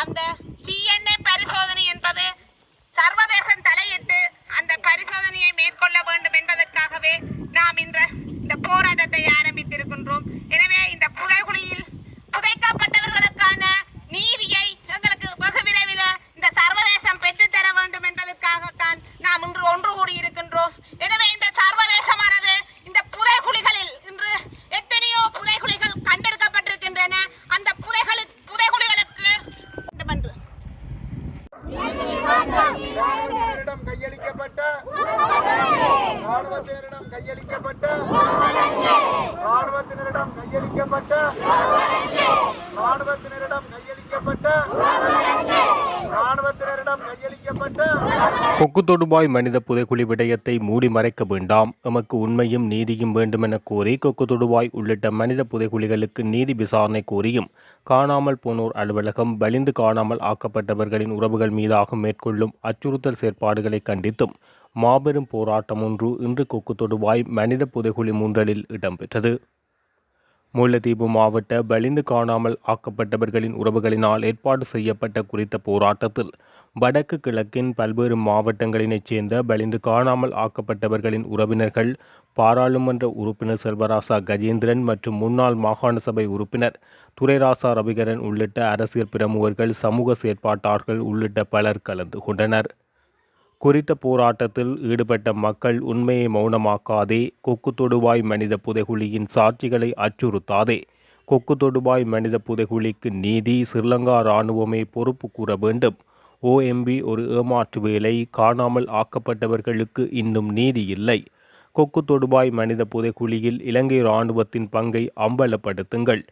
அந்த டிஎன்ஏ பரிசோதனை என்பது சர்வதேசம் தலையிட்டு அந்த பரிசோதனையை மேற்கொள்ள வேண்டும் என்பதற்காகவே நாம் இன்று இந்த போராட்டத்தை ஆரம்பித்திருக்கின்றோம். எனவே இந்த புதைகுழியில் புதைக்கப்பட்டவர்களுக்கான நீதியை எங்களுக்கு வெகு விரைவில் இந்த சர்வதேசம் பெற்றுத்தர வேண்டும் என்பதற்காகத்தான் நாம் இன்று ஒன்று கூடியிருக்கின்றோம். எனவே இந்த சர்வதேசமானது இந்த புதைகுழிகளில் இன்று எத்தனையோ புதைகுழிகள் கண்டெடுக்கப்பட்டிருக்கின்றன. அந்த புதைகுழிகளுக்கு கையளிக்கப்பட்ட கொக்கு தொடுபாய் மனித புதைகுழி விடயத்தை மூடி மறைக்க வேண்டாம், எமக்கு உண்மையும் நீதியும் வேண்டுமென கோரி கொக்கு தொடுபாய் உள்ளிட்ட மனித புதைகுழிகளுக்கு நீதி விசாரணை கோரியும் காணாமல் போனோர் அலுவலகம் வலிந்து காணாமல் ஆக்கப்பட்டவர்களின் உறவுகள் மீதாக மேற்கொள்ளும் அச்சுறுத்தல் செயற்பாடுகளை கண்டித்தும் மாபெரும் போராட்டம் ஒன்று இன்று கொக்கு தொடுபாய் மனித புதைகுழி மூன்றலில் இடம்பெற்றது. முல்லைத்தீவு மாவட்ட வலிந்து காணாமல் ஆக்கப்பட்டவர்களின் உறவுகளினால் ஏற்பாடு செய்யப்பட்ட குறித்த போராட்டத்தில் வடக்கு கிழக்கின் பல்வேறு மாவட்டங்களினைச் சேர்ந்த வலிந்து காணாமல் ஆக்கப்பட்டவர்களின் உறவினர்கள், பாராளுமன்ற உறுப்பினர் செல்வராசா கஜேந்திரன் மற்றும் முன்னாள் மாகாண சபை உறுப்பினர் துரைராசா ரவிகரன் உள்ளிட்ட அரசியல் பிரமுகர்கள், சமூக செயற்பாட்டாளர்கள் உள்ளிட்ட பலர் கலந்து கொண்டனர். குறித்த போராட்டத்தில் ஈடுபட்ட மக்கள் உண்மையை மௌனமாக்காதே, கொக்கு தொடுவாய் மனித புதைகுழியின் சாட்சிகளை அச்சுறுத்தாதே, கொக்கு தொடுவாய் மனித புதைகுழிக்கு நீதி, ஸ்ரீலங்கா இராணுவமே பொறுப்பு கூற வேண்டும், OMB ஒரு ஏமாற்று வேலை, காணாமல் ஆக்கப்பட்டவர்களுக்கு இன்னும் நீதி இல்லை, கொக்கு தொடுபாய் மனித புதைகுழியில் இலங்கை இராணுவத்தின் பங்கை அம்பலப்படுத்துங்கள்,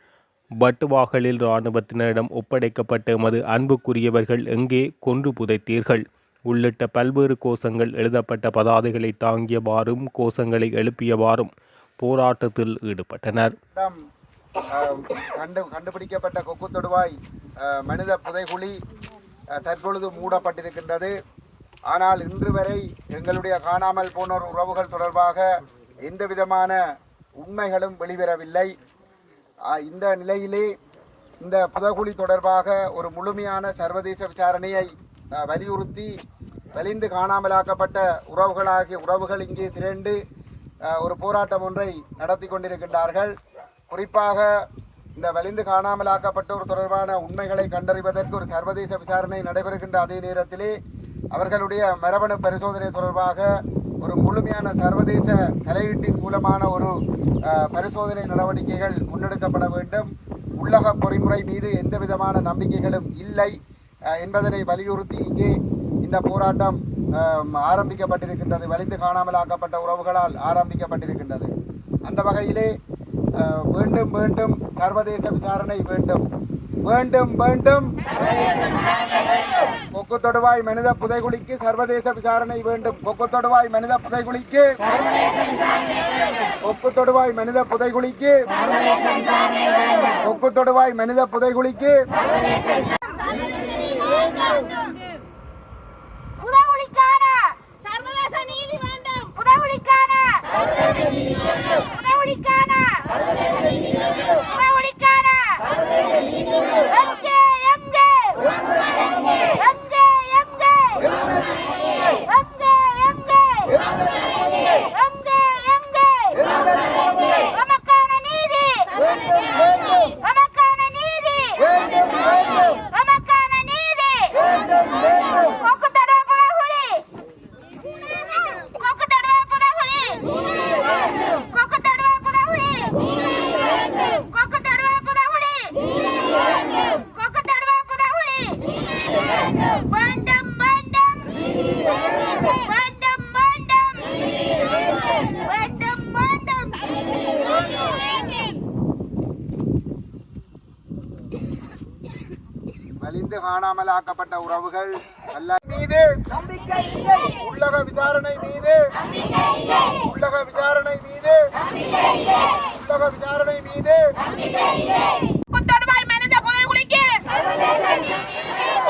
வட்டுவாகலில் இராணுவத்தினரிடம் ஒப்படைக்கப்பட்ட எமது அன்புக்குரியவர்கள் எங்கே கொன்று புதைத்தீர்கள் உள்ளிட்ட பல்வேறு கோஷங்கள் எழுதப்பட்ட பதாதைகளை தாங்கியவாறும் கோஷங்களை எழுப்பியவாறும் போராட்டத்தில் ஈடுபட்டனர். கண்டுபிடிக்கப்பட்ட கொக்கு தொடுவாய் மனித புதைகுழி தற்பொழுது மூடப்பட்டிருக்கின்றது. ஆனால் இன்று வரை எங்களுடைய காணாமல் போனோர் உறவுகள் தொடர்பாக எந்த விதமான உண்மைகளும் வெளிவரவில்லை. இந்த நிலையிலே இந்த புதைகுழி தொடர்பாக ஒரு முழுமையான சர்வதேச விசாரணையை வலியுறுத்தி வலிந்து காணாமலாக்கப்பட்ட உறவுகள் இங்கே திரண்டு ஒரு போராட்டம் ஒன்றை நடத்தி கொண்டிருக்கின்றார்கள். குறிப்பாக இந்த வலிந்து காணாமலாக்கப்பட்டோர் தொடர்பான உண்மைகளை கண்டறிவதற்கு ஒரு சர்வதேச விசாரணை நடைபெறுகின்ற அதே நேரத்திலே அவர்களுடைய மரபணு பரிசோதனை தொடர்பாக ஒரு முழுமையான சர்வதேச தலையீட்டின் மூலமான ஒரு பரிசோதனை நடவடிக்கைகள் முன்னெடுக்கப்பட வேண்டும். உள்ளக பொறிமுறை மீது எந்த விதமான நம்பிக்கைகளும் இல்லை என்பதனை வலியுறுத்தி இங்கே இந்த போராட்டம் ஆரம்பிக்கப்பட்டிருக்கின்றது. வலிந்து காணாமலாக்கப்பட்ட உறவுகளால் ஆரம்பிக்கப்பட்டிருக்கின்றது. அந்த வகையிலே வேண்டும் வேண்டும் சர்வதேச விசாரணை வேண்டும், வேண்டும் வேண்டும் கொக்கு தொடுவாய் மனித புதைகுழிக்கு சர்வதேச விசாரணை வேண்டும், கொக்கு தொடுவாய் மனித புதைகுழிக்கு, கொக்கு தொடுவாய் மனித புதைகுழிக்கு, கொக்கு தொடுவாய் மனித புதைகுழிக்கு புதைகுழிக்கான சர்வதேச நீதி வேண்டும், புதைகுழிக்கான சர்வதேச நீதி வேண்டும், புதைகுழிக்கான சர்வதேச நீதி வேண்டும், புதைகுழிக்கான சர்வதேச நீதி வேண்டும். எங்கே எங்கே எங்கே எங்கே எங்கே எங்கே எங்கே நமக்கான நீதி, நமக்கான நீதி, நமக்கான நீதி. கொக்கு தொடுவாய் புதைகுழி, கொக்கு தொடுவாய் புதைகுழி, கொக்கு தொடுவாய் புதைகுழி, கொக்கு தொடுவாய் புதைகுழி, கொக்கு தொடுவாய் புதைகுழி. வேண்டும் வேண்டும் வேண்டும் வேண்டும் வேண்டும் வேண்டும். வலிந்து காணாமலாக்கப்பட்ட உறவுகள் மீது உள்ளக விசாரணை மீது உள்ளக விசாரணை மீது உள்ளக விசாரணை மீது கொத்தடுவாய் மனித புதைகுழிக்கு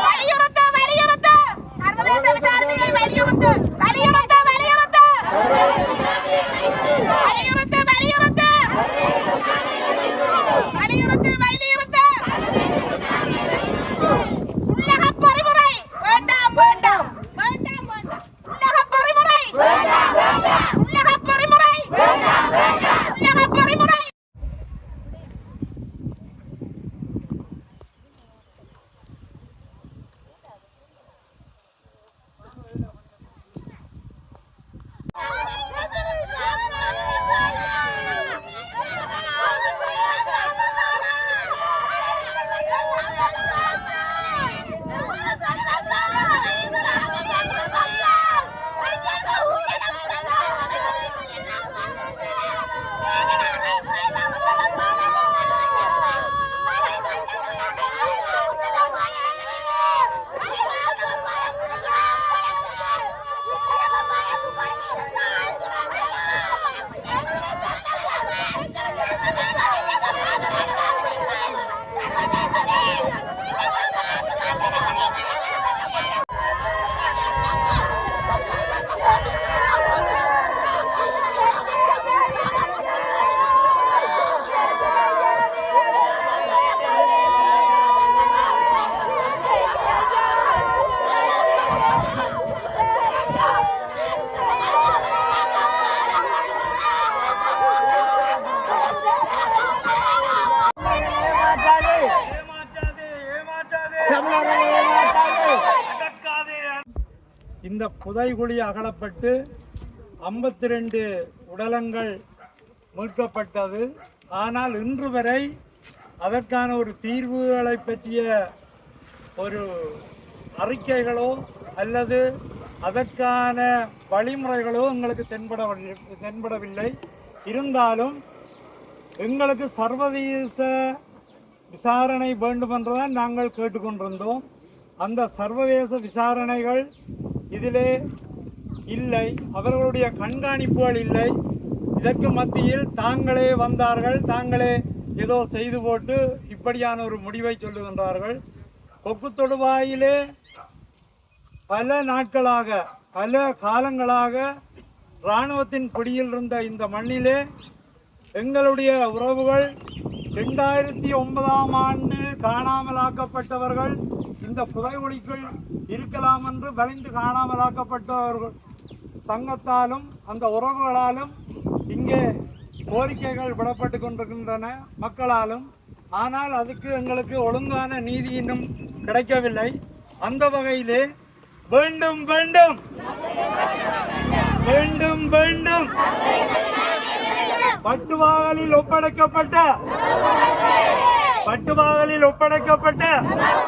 வலியுறுத்து வலியுறுத்து சர்வதேச விசாரணையை வலியுறுத்து வலியுறுத்து வலியுறுத்து வலியுறுத்து வலியுறுத்து வலியுறுத்து வலியுறுத்து இந்த புதைகுழி அகலப்பட்டு 52 உடலங்கள் மீட்கப்பட்டது. ஆனால் இன்று வரை அதற்கான ஒரு தீர்வுகளை பற்றிய ஒரு அறிக்கைகளோ அல்லது அதற்கான வழிமுறைகளோ எங்களுக்கு தென்படவில்லை. இருந்தாலும் எங்களுக்கு சர்வதேச விசாரணை வேண்டும் என்றுதான் நாங்கள் கேட்டுக்கொண்டிருந்தோம். அந்த சர்வதேச விசாரணைகள் இதிலே இல்லை, அவர்களுடைய கண்காணிப்புகள் இல்லை. இதற்கு மத்தியில் தாங்களே வந்தார்கள், தாங்களே ஏதோ செய்து போட்டு இப்படியான ஒரு முடிவை சொல்லுகின்றார்கள். கொக்கு தொடுவாயிலே பல நாட்களாக பல காலங்களாக இராணுவத்தின் பிடியில் இருந்த இந்த மண்ணிலே எங்களுடைய உறவுகள் 2009ஆம் ஆண்டு காணாமலாக்கப்பட்டவர்கள் இந்த புதைகுழிக்குள் இருக்கலாம் என்று வலிந்து காணாமலாக்கப்பட்டவர்கள் சங்கத்தாலும் அந்த உறவுகளாலும் இங்கே கோரிக்கைகள் விடப்பட்டு கொண்டிருக்கின்றன மக்களாலும். ஆனால் அதுக்கு எங்களுக்கு ஒழுங்கான நீதி இன்னும் கிடைக்கவில்லை. அந்த வகையிலே வேண்டும் வேண்டும் வேண்டும் வேண்டும் பட்டுவாகலில் ஒப்படைக்கப்பட்ட